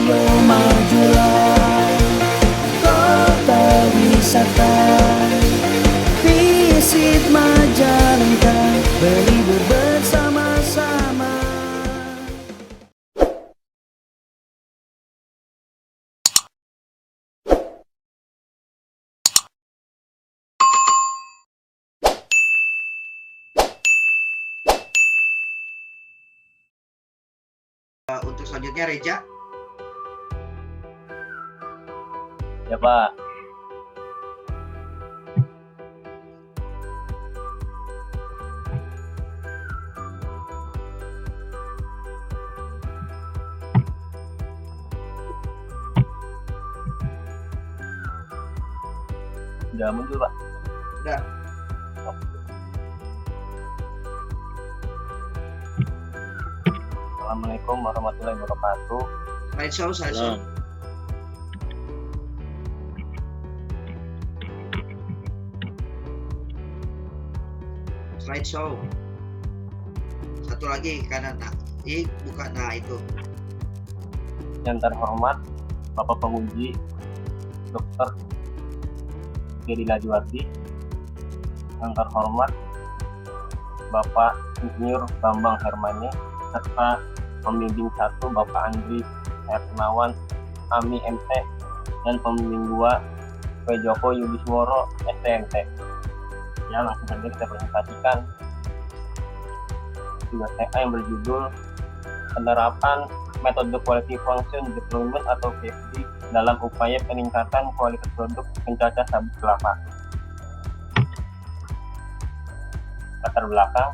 ayo majulah. Kota wisata Visit Majalengka, berlibur bersama-sama. Untuk selanjutnya Reja. Ya Pak. Udah muncul Pak? Udah. Assalamualaikum warahmatullahi wabarakatuh. Slideshow. Slideshow. Satu lagi kanan. Nah, buka. Nah, itu. Yang terhormat Bapak Penguji Dr. Gedi Lajuardi, yang terhormat Bapak Insinyur Bambang Hermani, serta pembimbing 1 Bapak Andri Hernawan Ami MT, dan pembimbing 2 P. Joko Yudisworo STMT. Ya, langsung saja kita presentasikan tugas TA yang berjudul penerapan metode quality function deployment atau QFD dalam upaya peningkatan kualitas produk pencacah sabut kelapa. Latar belakang,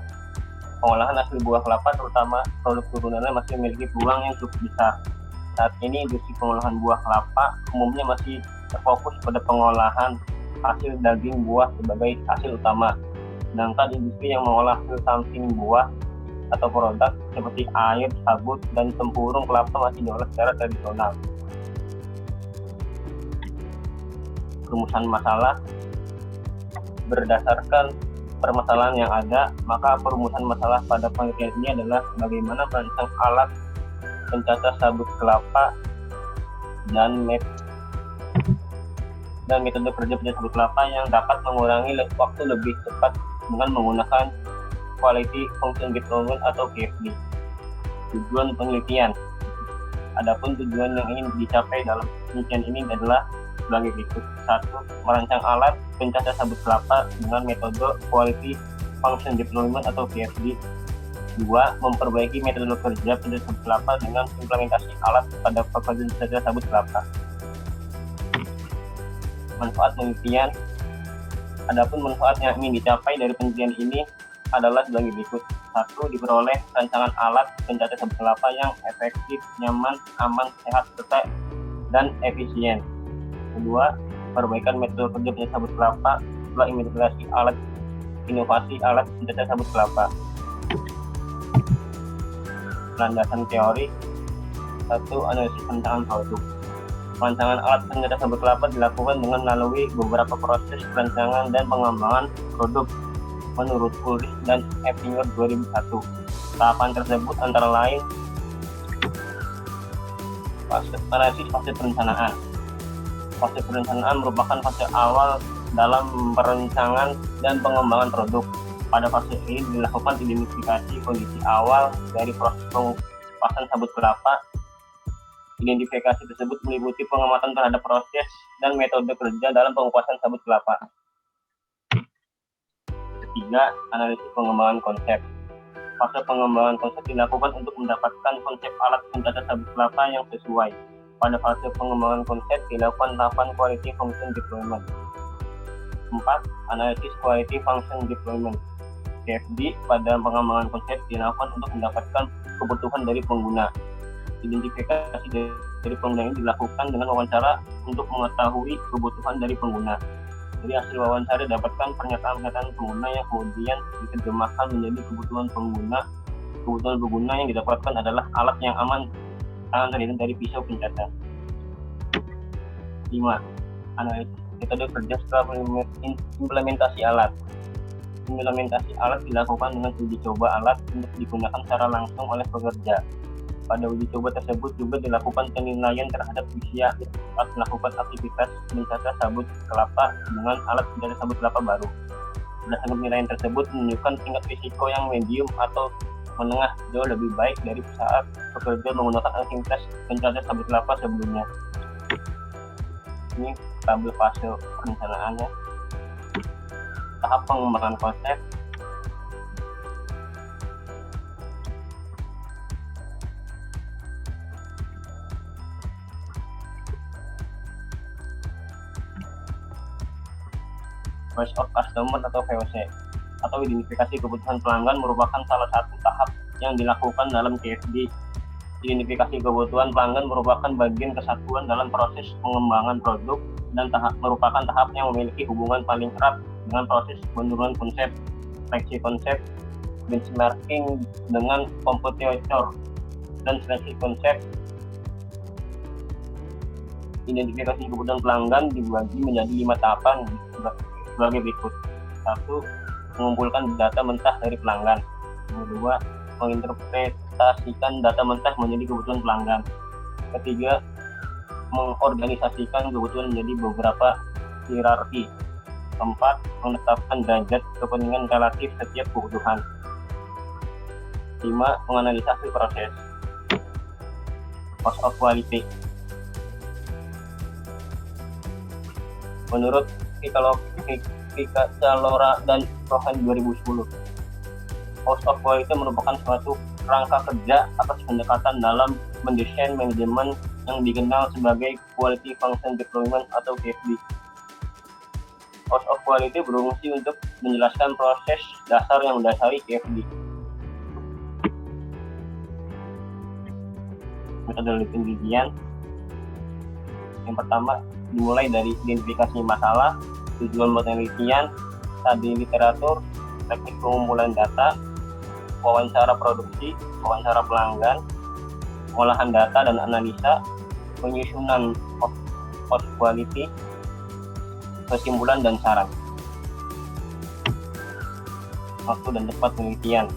pengolahan asli buah kelapa terutama produk turunannya masih memiliki peluang yang cukup besar. Saat ini industri pengolahan buah kelapa umumnya masih terfokus pada pengolahan hasil daging buah sebagai hasil utama. Sedangkan industri yang mengolah hasil samping buah atau produk seperti air, sabut, dan tempurung kelapa masih diolah secara tradisional. Perumusan masalah berdasarkan permasalahan yang ada, maka perumusan masalah pada penelitian ini adalah bagaimana merancang alat pencacah sabut kelapa dan metode kerja pencacah sabut kelapa yang dapat mengurangi waktu lebih cepat dengan menggunakan quality function deployment atau QFD. Tujuan penelitian. Adapun tujuan yang ingin dicapai dalam penelitian ini adalah sebagai berikut. 1. Merancang alat pencacah sabut kelapa dengan metode quality function deployment atau QFD. 2. Memperbaiki metode kerja pencacah sabut kelapa dengan implementasi alat pada pekerjaan pencacah sabut kelapa. Manfaat penelitian. Adapun manfaat yang ingin dicapai dari penelitian ini adalah sebagai berikut. 1. Diperoleh rancangan alat pencacah sabut kelapa yang efektif, nyaman, aman, sehat, serta dan efisien. 2. Perbaikan metode kerja pencacah sabut kelapa setelah implementasi alat inovasi alat pencacah sabut kelapa. Landasan teori. 1. Analisis rancangan produk. Rancangan alat pencacah sabut kelapa dilakukan dengan melalui beberapa proses perancangan dan pengembangan produk menurut Ulrich dan Eppinger 2001. Tahapan tersebut antara lain analisis fase perencanaan. Fase perencanaan merupakan fase awal dalam perencanaan dan pengembangan produk. Pada fase ini dilakukan identifikasi kondisi awal dari proses pengupasan sabut kelapa. Identifikasi tersebut meliputi pengamatan terhadap proses dan metode kerja dalam pengupasan sabut kelapa. 3. Analisis pengembangan konsep. Fase pengembangan konsep dilakukan untuk mendapatkan konsep alat pencacah sabut kelapa yang sesuai. Pada fase pengembangan konsep dilakukan tahapan quality function deployment. 4. Analisis quality function deployment. QFD pada pengembangan konsep dilakukan untuk mendapatkan kebutuhan dari pengguna. Identifikasi dari pengguna ini dilakukan dengan wawancara untuk mengetahui kebutuhan dari pengguna. Dari hasil wawancara dapatkan pernyataan-pernyataan pengguna yang kemudian diterjemahkan menjadi kebutuhan pengguna. Kebutuhan pengguna yang didapatkan adalah alat yang aman tangan terdiri dari pisau pencacah. 5. Analisis metode kerja setelah implementasi alat. Implementasi alat dilakukan dengan uji coba alat untuk digunakan secara langsung oleh pekerja. Pada uji coba tersebut juga dilakukan penilaian terhadap usia saat melakukan aktivitas mencacah sabut kelapa dengan alat pencacah sabut kelapa baru. Berdasarkan penilaian tersebut menunjukkan tingkat risiko yang medium atau menengah jauh lebih baik dari saat pekerja menggunakan aktivitas pencacah sabut kelapa sebelumnya. Ini tabel fase perencanaannya. Tahap pengembangan konsep. Voice of Customer atau VOC atau identifikasi kebutuhan pelanggan merupakan salah satu tahap yang dilakukan dalam KFD. Identifikasi kebutuhan pelanggan merupakan bagian kesatuan dalam proses pengembangan produk dan merupakan tahap yang memiliki hubungan paling erat dengan proses penurunan konsep, seleksi konsep, benchmarking dengan kompetitor, dan seleksi konsep. Identifikasi kebutuhan pelanggan dibagi menjadi 5 tahapan sebagai berikut. 1. Mengumpulkan data mentah dari pelanggan. 2. Menginterpretasikan data mentah menjadi kebutuhan pelanggan. 3. Mengorganisasikan kebutuhan menjadi beberapa hierarki. 4. Menetapkan derajat kepentingan relatif setiap kebutuhan. 5. Menganalisa proses. Cost of quality. Menurut Calora dan Cohen 2010, cost of quality merupakan suatu rangka kerja atas pendekatan dalam mendesain manajemen yang dikenal sebagai Quality Function Deployment atau QFD. Cost of quality berfungsi untuk menjelaskan proses dasar yang mendasari QFD. Metode penelitian. Yang pertama, dimulai dari identifikasi masalah, tujuan penelitian, studi literatur, teknik pengumpulan data, wawancara produksi, wawancara pelanggan, pengolahan data dan analisa, penyusunan cost quality, kesimpulan dan saran. Waktu dan tempat penelitian.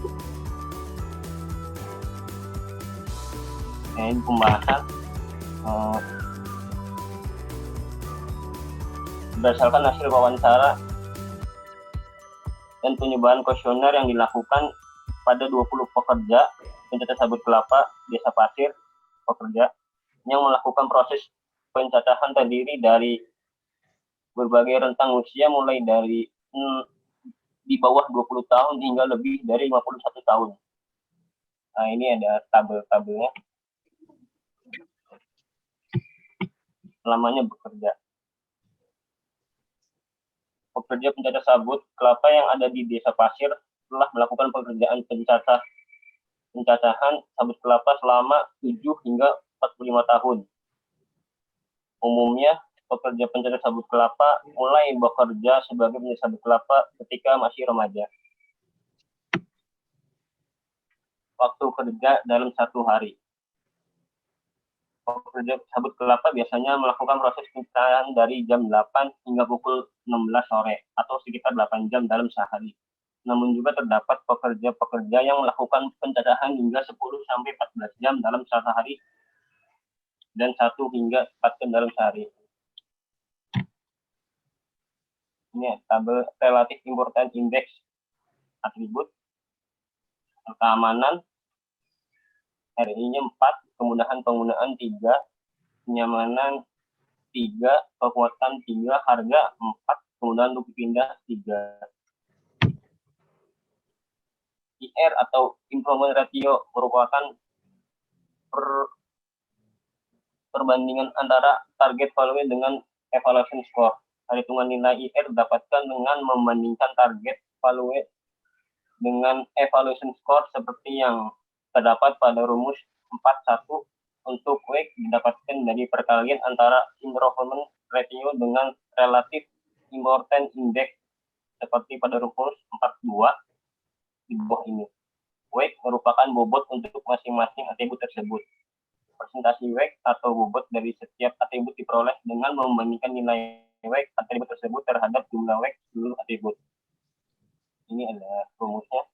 Ini pembahasan. Berdasarkan hasil wawancara dan penyobaan kuesioner yang dilakukan pada 20 pekerja pencatah sabut kelapa Desa Pasir, pekerja yang melakukan proses pencacahan terdiri dari berbagai rentang usia mulai dari di bawah 20 tahun hingga lebih dari 51 tahun. Nah, ini ada tabel-tabelnya. Lamanya bekerja. Pekerja pencacah sabut kelapa yang ada di Desa Pasir telah melakukan pekerjaan pencacahan sabut kelapa selama 7 hingga 45 tahun. Umumnya, pekerja pencacah sabut kelapa mulai bekerja sebagai pencacah sabut kelapa ketika masih remaja. Waktu kerja dalam 1 hari. Pekerja sabut kelapa biasanya melakukan proses pencacahan dari jam 8 hingga pukul 16 sore atau sekitar 8 jam dalam sehari. Namun juga terdapat pekerja-pekerja yang melakukan pencacahan hingga 10 sampai 14 jam dalam satu hari dan 1 hingga 4 jam dalam sehari. Ini tabel Relative Importance Index atribut. Keamanan RI-nya 4, kemudahan penggunaan 3, kenyamanan 3, kekuatan 3, harga 4, kemudahan untuk pindah 3. IR atau Improvement Ratio merupakan perbandingan antara target value dengan evaluation score. Perhitungan nilai IR didapatkan dengan membandingkan target value dengan evaluation score seperti yang terdapat pada rumus 4:1 untuk WACC didapatkan dari perkalian antara improvement ratio dengan relative importance index seperti pada rumus 4:2 di bawah ini. WACC merupakan bobot untuk masing-masing atribut tersebut. Presentasi WACC atau bobot dari setiap atribut diperoleh dengan membandingkan nilai WACC atribut tersebut terhadap jumlah WACC seluruh atribut. Ini ada rumusnya.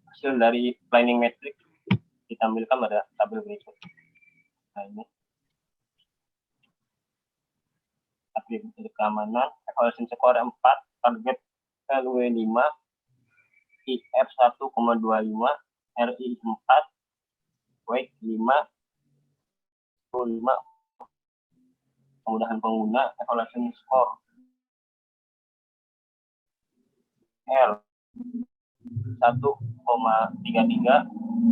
Hasil dari planning metric ditampilkan pada tabel berikut. Nah, ini atribut dari keamanan, evaluation score 4, target value 5, IR 1,25, RI 4, weight 5, 5, kemudahan pengguna, evaluation score R 1,33,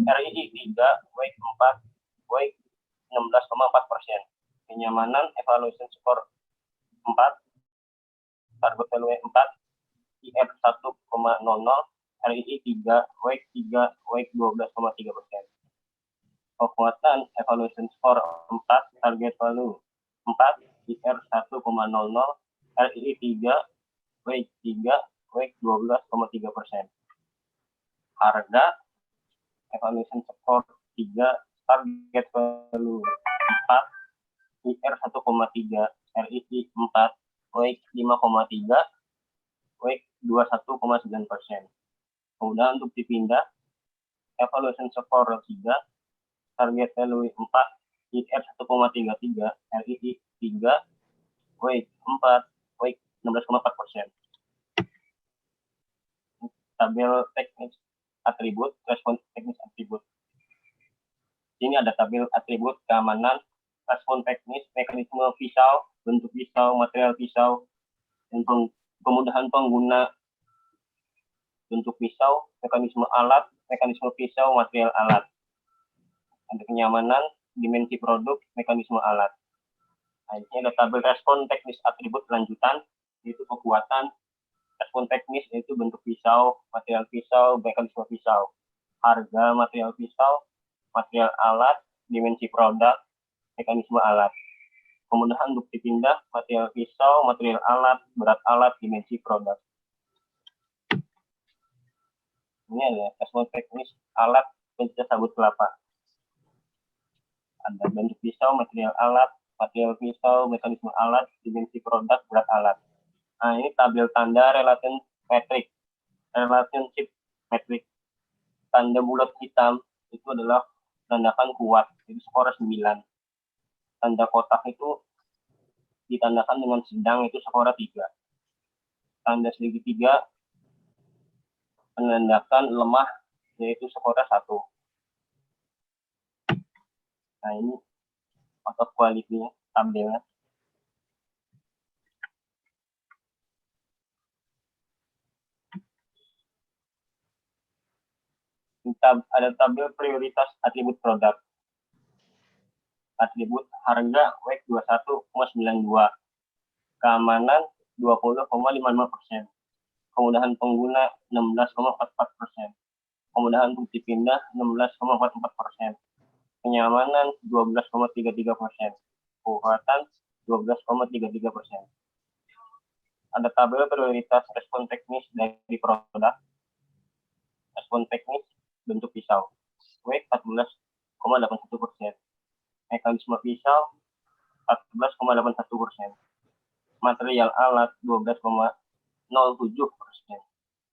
RII 3, weight 4, weight 16,4%. Kenyamanan, evaluation score 4, target value 4, IR 1,00, RII 3, weight 3, weight 12,3%. Kekuatan, evaluation score 4, target value 4, IR 1,00, RII 3, weight 3, weight 12,3%. Harga, evaluation score 3, target value 4, IR 1,3, RII 4, weight 5,3, weight 21,9%. Kemudian untuk dipindah, evaluation score 3, target value 4, IR 1,33, RII 3, weight 4, weight 16,4%. Tabel teknis atribut, respon teknis atribut. Ini ada tabel atribut keamanan, respon teknis, mekanisme pisau, bentuk pisau, material pisau, dan kemudahan pengguna, bentuk pisau, mekanisme alat, mekanisme pisau, material alat. Ada kenyamanan, dimensi produk, mekanisme alat. Nah, ini ada tabel respon teknis atribut lanjutan, yaitu kekuatan, respon teknis yaitu bentuk pisau, material pisau, mekanisme pisau, harga material pisau, material alat, dimensi produk, mekanisme alat. Kemudahan untuk dipindah, material pisau, material alat, berat alat, dimensi produk. Ini adalah respon teknis alat pencecah sabut kelapa. Ada bentuk pisau, material alat, material pisau, mekanisme alat, dimensi produk, berat alat. Nah, ini tabel tanda relationship metric. Tanda bulat hitam itu adalah tandakan kuat, jadi skor 9. Tanda kotak itu ditandakan dengan sedang, itu skor 3. Tanda segitiga menandakan lemah, yaitu skor 1. Nah, ini otot quality-nya, tabelnya. Ada tabel prioritas atribut produk. Atribut harga weight 21,92, keamanan 20,55%, kemudahan pengguna 16,44%, kemudahan bukti pindah 16,44%, kenyamanan 12,33%, kekuatan 12,33%. Ada tabel prioritas respon teknis dari produk. Respon teknis bentuk pisau, weight 14,81%, mekanisme pisau 14,81%, material alat 12,07%,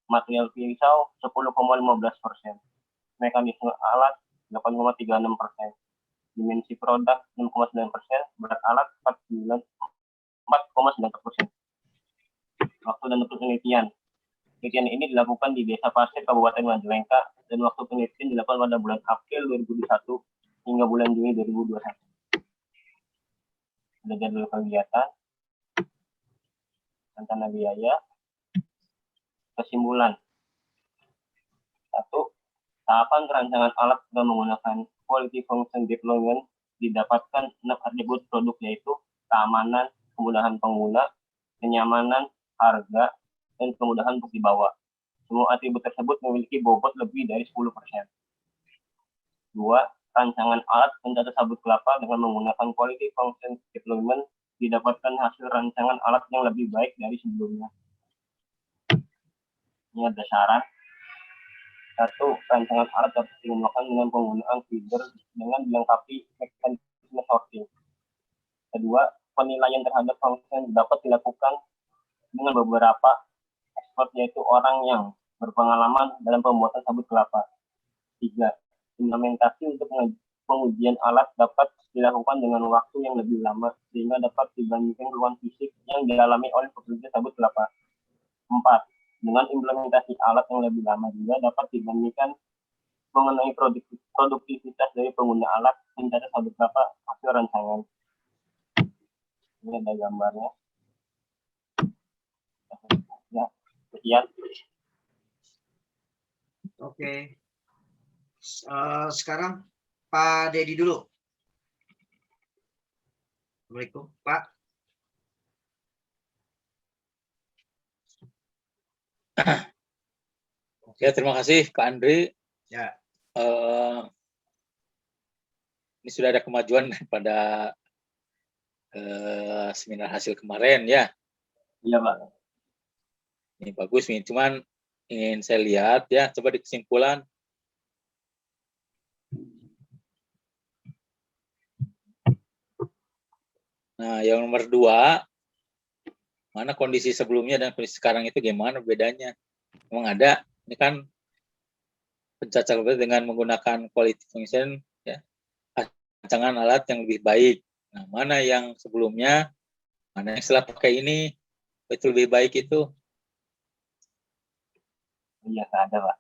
material pisau 10,15%, mekanisme alat 8,36%, dimensi produk 6,9%, berat alat 4,9%. Waktu dan tempat penelitian. Penelitian ini dilakukan di Desa Pasir, Kabupaten Majalengka, dan waktu penelitian dilakukan pada bulan April 2021 hingga bulan Juni 2021. Ada jadwal kegiatan, rencana biaya, kesimpulan. 1. Tahapan perancangan alat dengan menggunakan quality function deployment didapatkan 6 atribut produk, yaitu keamanan, kemudahan pengguna, kenyamanan, harga, dan kemudahan untuk dibawa. Semua atribut tersebut memiliki bobot lebih dari 10%. 2. Rancangan alat pencatat sabut kelapa dengan menggunakan quality function deployment didapatkan hasil rancangan alat yang lebih baik dari sebelumnya. Ini ada syarat. 1. Rancangan alat dapat digunakan dengan penggunaan feeder dengan dilengkapi mekanisme sorting. 2. Penilaian terhadap function dapat dilakukan dengan beberapa expert, yaitu orang yang berpengalaman dalam pembuatan sabut kelapa. 3. Implementasi untuk pengujian alat dapat dilakukan dengan waktu yang lebih lama sehingga dapat dibandingkan keluhan fisik yang dialami oleh pekerja sabut kelapa. 4. Dengan implementasi alat yang lebih lama juga dapat dibandingkan mengenai produktivitas dari pengguna alat mencari sabut kelapa hasil rancangan. Ini ada gambarnya. Ya, sekian. Oke. Sekarang Pak Dedi dulu. Assalamualaikum, Pak. Ya, terima kasih Pak Andri. Ya. Ini sudah ada kemajuan pada seminar hasil kemarin ya. Iya, Pak. Ini bagus nih, cuman ingin saya lihat ya, coba di kesimpulan. Nah, yang nomor 2, mana kondisi sebelumnya dan kondisi sekarang itu gimana bedanya? Memang ada, ini kan pencacat dengan menggunakan quality function, ya, rancangan alat yang lebih baik. Nah, mana yang sebelumnya, mana yang setelah pakai ini, itu lebih baik itu? Iya, ada, Pak.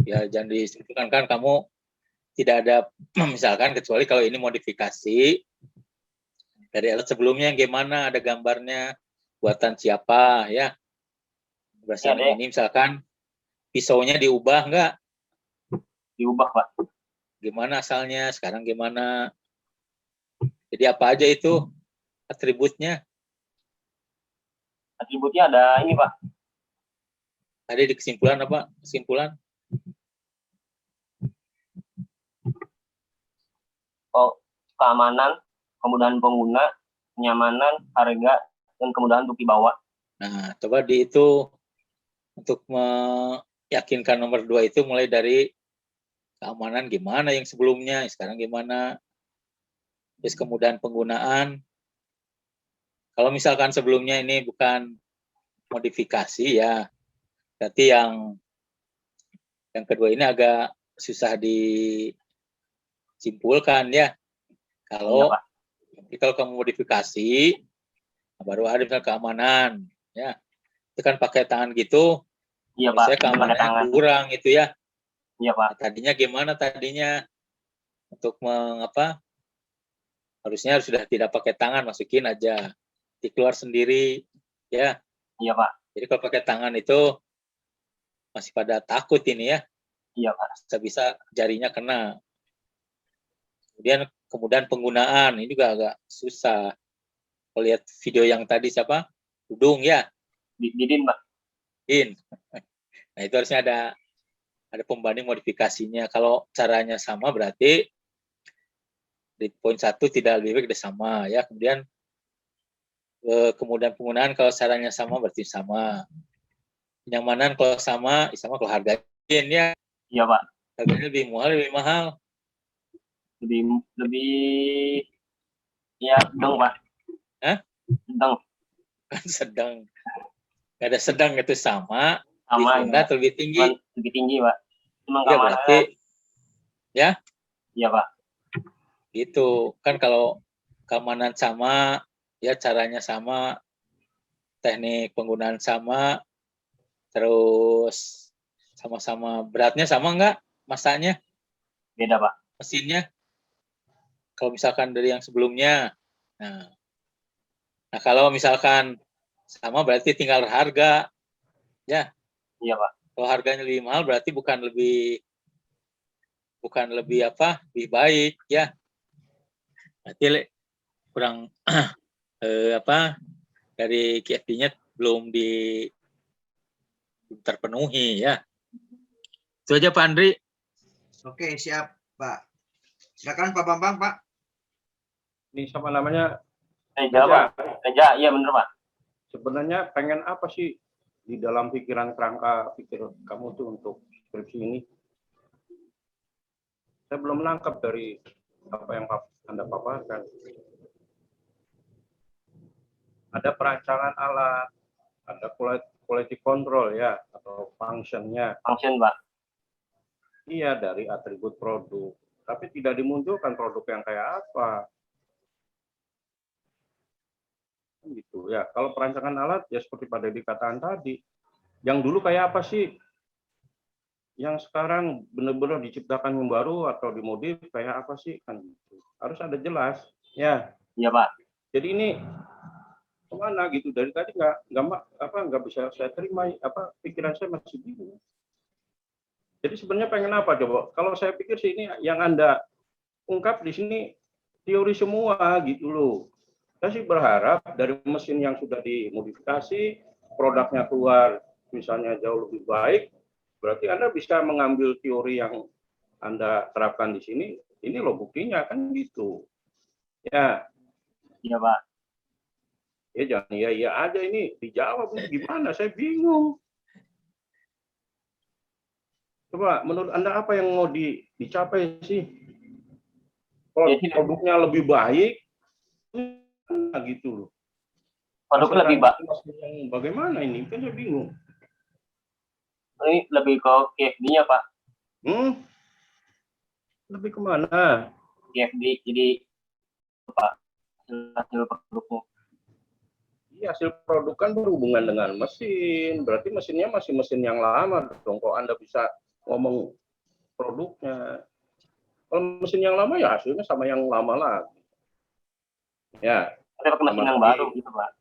Ya, jangan disimpulkan kan kamu tidak ada, misalkan kecuali kalau ini modifikasi dari alat sebelumnya yang gimana, ada gambarnya, buatan siapa, ya. Berdasarkan Ya, ini misalkan pisaunya diubah enggak? Diubah, Pak. Gimana asalnya, sekarang gimana? Jadi apa aja itu atributnya? Atributnya ada ini, Pak. Ada di kesimpulan apa? Kesimpulan? Oh, keamanan, kemudahan pengguna, kenyamanan, harga, dan kemudahan untuk dibawa. Nah, coba di itu untuk meyakinkan nomor 2 itu mulai dari keamanan gimana yang sebelumnya, sekarang gimana, terus kemudahan penggunaan. Kalau misalkan sebelumnya ini bukan modifikasi ya, berarti yang kedua ini agak susah disimpulkan ya. Kalau kamu modifikasi, baru ada misalnya keamanan, ya. Itu kan pakai tangan gitu, Iya, Pak. saya keamanannya kurang itu ya. Iya, Pak. Nah, tadinya gimana tadinya untuk mengapa? Harusnya sudah tidak pakai tangan, masukin aja, dikeluar sendiri, ya. Iya, Pak. Jadi kalau pakai tangan itu masih pada takut ini ya. Iya, Pak. Bisa jarinya kena. Kemudian penggunaan ini juga agak susah. Kalau lihat video yang tadi siapa? Dudung ya. Didin, Pak. Din. Nah, itu harusnya ada pembanding modifikasinya. Kalau caranya sama berarti di poin 1 tidak lebih baik sama ya. Kemudian penggunaan kalau caranya sama berarti sama. Kenyamanan kalau sama kalau harganya ya. Iya, Pak. Harganya lebih mahal. Lebih ya sedang, Pak. Hah? Sedang. Gak ada sedang, itu sama ya. Atau lebih tinggi. Lebih tinggi, Pak. Ya, berarti ya. Iya, Pak. Gitu kan, kalau keamanan sama ya, caranya sama, teknik penggunaan sama, terus sama-sama beratnya sama enggak, masanya beda, Pak. Mesinnya kalau misalkan dari yang sebelumnya. Nah kalau misalkan sama berarti tinggal harga ya. Iya, Pak. Kalau harganya lebih mahal berarti bukan lebih lebih baik ya. Berarti kurang dari KFD-nya belum terpenuhi ya. Itu aja Pak Andri. Oke, siap Pak. Silakan Pak Bambang, Pak. Ini sama namanya Reja, iya bener Pak. Sebenarnya pengen apa sih di dalam pikiran kerangka pikir kamu tuh untuk skripsi ini? Saya belum menangkap dari apa yang Anda paparkan. Ada perancangan alat, ada quality control ya, atau functionnya. Function, Pak. Iya, dari atribut produk. Tapi tidak dimunculkan produk yang kayak apa. Gitu ya. Kalau perancangan alat ya seperti Pak Dedi katakan tadi. Yang dulu kayak apa sih? Yang sekarang benar-benar diciptakan yang baru atau dimodif kayak apa sih? Kan gitu. Harus ada jelas. Ya. Iya Pak. Jadi ini kemana gitu, dari tadi nggak bisa saya terima, pikiran saya masih bingung. Jadi sebenarnya pengen apa coba? Kalau saya pikir sih ini yang Anda ungkap di sini teori semua gitu loh. Saya sih berharap dari mesin yang sudah dimodifikasi, produknya keluar misalnya jauh lebih baik, berarti Anda bisa mengambil teori yang Anda terapkan di sini, ini loh buktinya kan gitu. Ya. Iya Pak. Ya jangan iya aja, ini dijawab ini gimana, saya bingung. Coba menurut Anda apa yang mau dicapai sih? Kalau produknya lebih baik, gitu loh. Produknya lebih baik. Bagaimana ini? Kan saya bingung. Ini lebih ke KFD-nya Pak. Lebih kemana? KFD, jadi Pak, hasil produknya. Iya, hasil produk kan berhubungan dengan mesin. Berarti mesinnya masih mesin yang lama dong. Kok Anda bisa ngomong produknya? Kalau mesin yang lama ya hasilnya sama yang lama lagi. Ya. Ada mesin yang baru gitu Pak.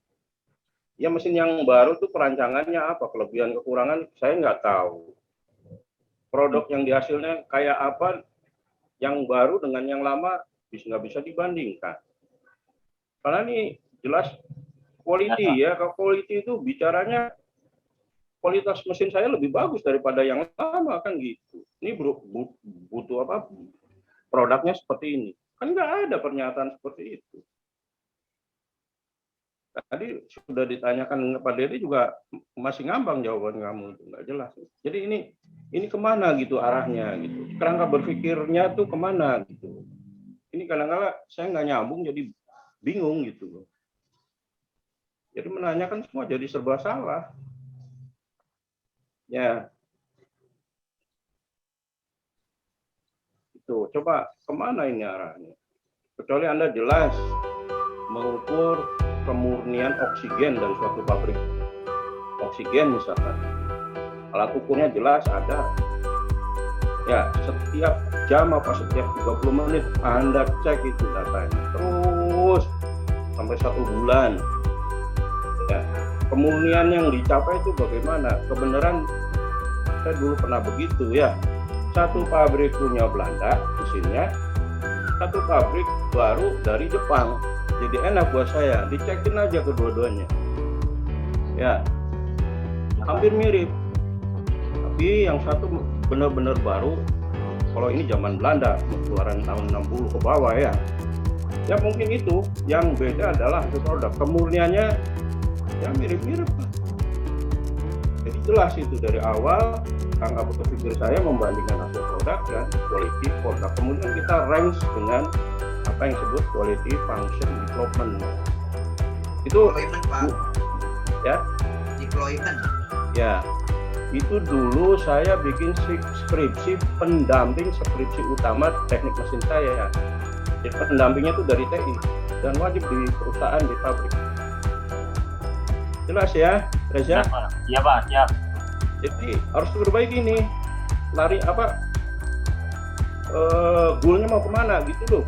Ya mesin yang baru tuh perancangannya apa? Kelebihan kekurangan saya nggak tahu. Produk yang dihasilnya kayak apa? Yang baru dengan yang lama nggak bisa dibandingkan. Karena ini jelas quality ya, kalau quality itu bicaranya kualitas mesin saya lebih bagus daripada yang lama kan gitu. Ini butuh apa? Produknya seperti ini. Kan nggak ada pernyataan seperti itu. Tadi sudah ditanyakan Pak Dedi juga masih ngambang jawaban kamu, nggak jelas. Jadi ini kemana gitu arahnya gitu. Kerangka berpikirnya tuh kemana gitu. Ini kadang-kadang saya nggak nyambung jadi bingung gitu. Jadi menanyakan semua jadi serba salah. Ya. Itu coba kemana ini arahnya? Kecuali Anda jelas mengukur kemurnian oksigen dari suatu pabrik oksigen misalkan. Alat ukurnya jelas ada. Ya, setiap jam apa setiap 30 menit Anda cek itu datanya. Terus sampai 1 bulan. Ya, kemurnian yang dicapai itu bagaimana? Kebenaran saya dulu pernah begitu ya. Satu pabrik punya Belanda mesinnya, satu pabrik baru dari Jepang. Jadi enak buat saya, dicekin aja kedua-duanya. Ya, hampir mirip. Tapi yang satu benar-benar baru. Kalau ini zaman Belanda, keluaran tahun 60 ke bawah ya. Ya mungkin itu. Yang beda adalah hasil produk. Kemurniannya ya mirip-mirip. Jadi jelas itu dari awal angka berpikir saya membandingkan hasil produk dan quality produk. Kemudian kita range dengan apa yang disebut quality function development. Itu Deployment, Pak. Ya. Deployment. Ya. Itu dulu saya bikin skripsi pendamping skripsi utama teknik mesin saya. Jadi pendampingnya itu dari TI dan wajib di perusahaan di pabrik. Jelas ya, Reza? Iya Pak, siap. Jadi harus diperbaiki ini. Lari apa? Goalnya mau kemana gitu loh.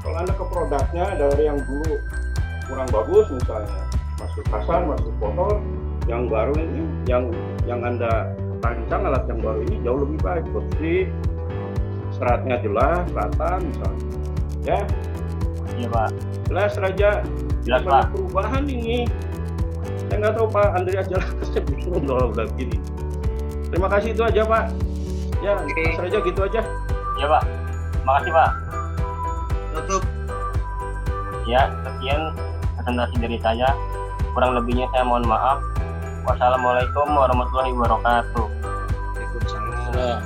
Kalau Anda ke produknya dari yang dulu kurang bagus misalnya, masuk kasar, masuk kotor, yang baru ini, yang Anda rancang alat yang baru ini jauh lebih baik, bersih, seratnya jelas, rata misalnya. Ya? Iya Pak. Jelas Raja. Jelas Banyak Pak. perubahan ini. Saya nggak tahu Pak Andreas jelasnya bingung kalau udah gini. Terima kasih itu aja Pak. Ya, Mas Raja gitu aja. Iya Pak. Makasih Pak. Tutup. Ya, sekian presentasi dari saya. Kurang lebihnya saya mohon maaf. Wassalamualaikum warahmatullahi wabarakatuh. Waalaikumsalam. Nah,